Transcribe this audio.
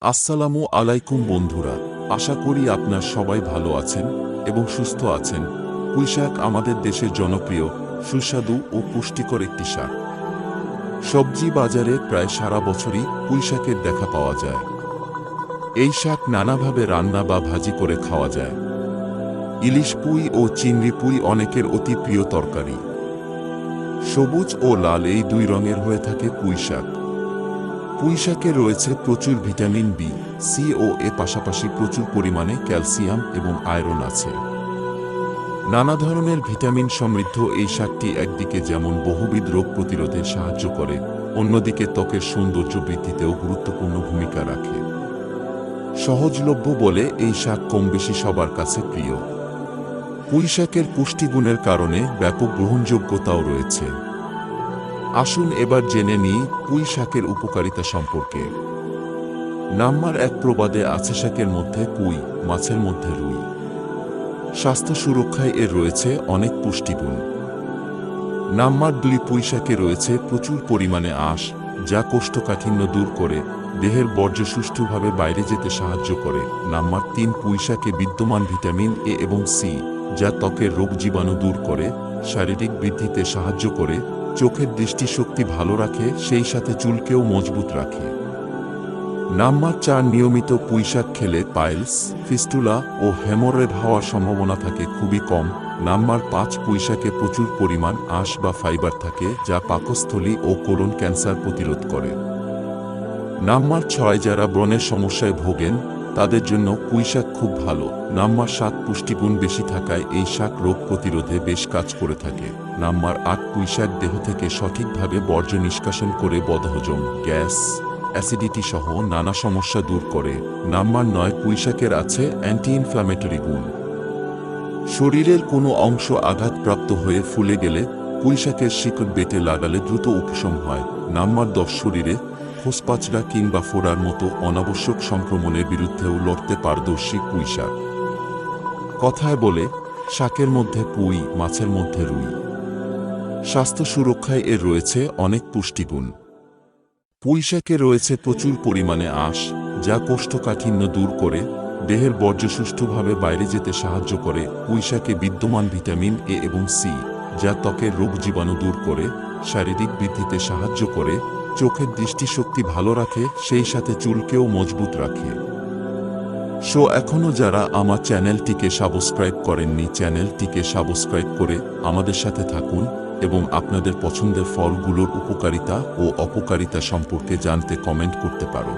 আসসালামু আলাইকুম বন্ধুরা, আশা করি আপনার সবাই ভালো আছেন এবং সুস্থ আছেন। পুঁইশাক আমাদের দেশের জনপ্রিয়, সুস্বাদু ও পুষ্টিকর একটি শাক। সবজি বাজারে প্রায় সারা বছরই পুঁইশাকের দেখা পাওয়া যায়। এই শাক নানাভাবে রান্না বা ভাজি করে খাওয়া যায়। ইলিশ পুঁই ও চিংড়ি পুঁই অনেকের অতি প্রিয় তরকারি। সবুজ ও লাল এই দুই রঙের হয়ে থাকে পুঁইশাক। পুঁইশাকে রয়েছে প্রচুর ভিটামিন বি, সি ও এর পাশাপাশি প্রচুর পরিমাণে ক্যালসিয়াম এবং আয়রন আছে। নানা ধরনের ভিটামিন সমৃদ্ধ এই শাকটি একদিকে যেমন বহুবিধ রোগ প্রতিরোধে সাহায্য করে, অন্যদিকে ত্বকের সৌন্দর্য বৃদ্ধিতেও গুরুত্বপূর্ণ ভূমিকা রাখে। সহজলভ্য বলে এই শাক কমবেশি সবার কাছে প্রিয়। পুঁইশাকের পুষ্টিগুণের কারণে ব্যাপক গ্রহণযোগ্যতাও রয়েছে। আসুন এবার জেনে নিই পুঁই শাকের উপকারিতা সম্পর্কে। নাম্বার এক প্রবাদে আছে, শাকের মধ্যে পুঁই, মাছের মধ্যে রুই। স্বাস্থ্য সুরক্ষায় এর রয়েছে অনেক পুষ্টিগুণ। নাম্বার দুই, পুঁই শাকে রয়েছে প্রচুর পরিমাণে আঁশ, যা কোষ্ঠকাঠিন্য দূর করে, দেহের বর্জ্য সুষ্ঠুভাবে বাইরে যেতে সাহায্য করে। নাম্বার তিন, পুঁই শাকে বিদ্যমান ভিটামিন এ এবং সি, যা ত্বকের রোগ জীবাণু দূর করে, শারীরিক বৃদ্ধিতে সাহায্য করে, চোখের দৃষ্টিশক্তি ভালো রাখে, সেই সাথে চুলকেও মজবুত রাখে। নাম্বার চার, নিয়মিত পুঁইশাক খেলে পাইলস, ফিস্টুলা ও হেমোরয়েড হওয়ার সম্ভাবনা থাকে খুবই কম। নাম্বার পাঁচ, পুঁইশাকে প্রচুর পরিমাণ আঁশ বা ফাইবার থাকে, যা পাকস্থলী ও কোলন ক্যান্সার প্রতিরোধ করে। নাম্বার ছয়, যারা ব্রণের সমস্যায় ভোগেন তাদের জন্য পুঁইশাক খুব ভালো। নাম্বার সাত, পুষ্টিগুণ বেশি থাকায় এই শাক রোগ প্রতিরোধে বেশ কাজ করে থাকে। নাম্বার আট, পুঁইশাক দেহ থেকে সঠিকভাবে বর্জ্য নিষ্কাশন করে বদহজম, গ্যাস, অ্যাসিডিটি সহ নানা সমস্যা দূর করে। নাম্বার নয়, পুঁইশাকের আছে অ্যান্টি ইনফ্ল্যামেটরি গুণ। শরীরের কোনো অংশ আঘাতপ্রাপ্ত হয়ে ফুলে গেলে পুঁইশাকের শিকড় বেটে লাগালে দ্রুত উপশম হয়। নাম্বার 10, শরীরে খোসপাচড়া কিংবা ফোড়ার মতো অনাবশ্যক সংক্রমণের বিরুদ্ধেও লড়তে পারদর্শী পুঁইশাক। কথায় বলে, শাকের মধ্যে পুঁই, মাছের মধ্যে রুই। স্বাস্থ্য সুরক্ষায় এর রয়েছে অনেক পুষ্টিগুণ। পুঁইশাকে রয়েছে প্রচুর পরিমাণে আঁশ, যা কোষ্ঠকাঠিন্য দূর করে, দেহের বর্জ্য সুষ্ঠুভাবে বাইরে যেতে সাহায্য করে। পুঁইশাকে বিদ্যমান ভিটামিন এ এবং সি, যা ত্বকের রোগ জীবাণু দূর করে, শারীরিক বৃদ্ধিতে সাহায্য করে, চোখের দৃষ্টিশক্তি ভালো রাখে, সেই সাথে চুলকেও মজবুত রাখে। এখনও যারা আমার চ্যানেলটিকে সাবস্ক্রাইব করেননি, চ্যানেলটিকে সাবস্ক্রাইব করে আমাদের সাথে থাকুন এবং আপনাদের পছন্দের ফলগুলোর উপকারিতা ও অপকারিতা সম্পর্কে জানতে কমেন্ট করতে পারো।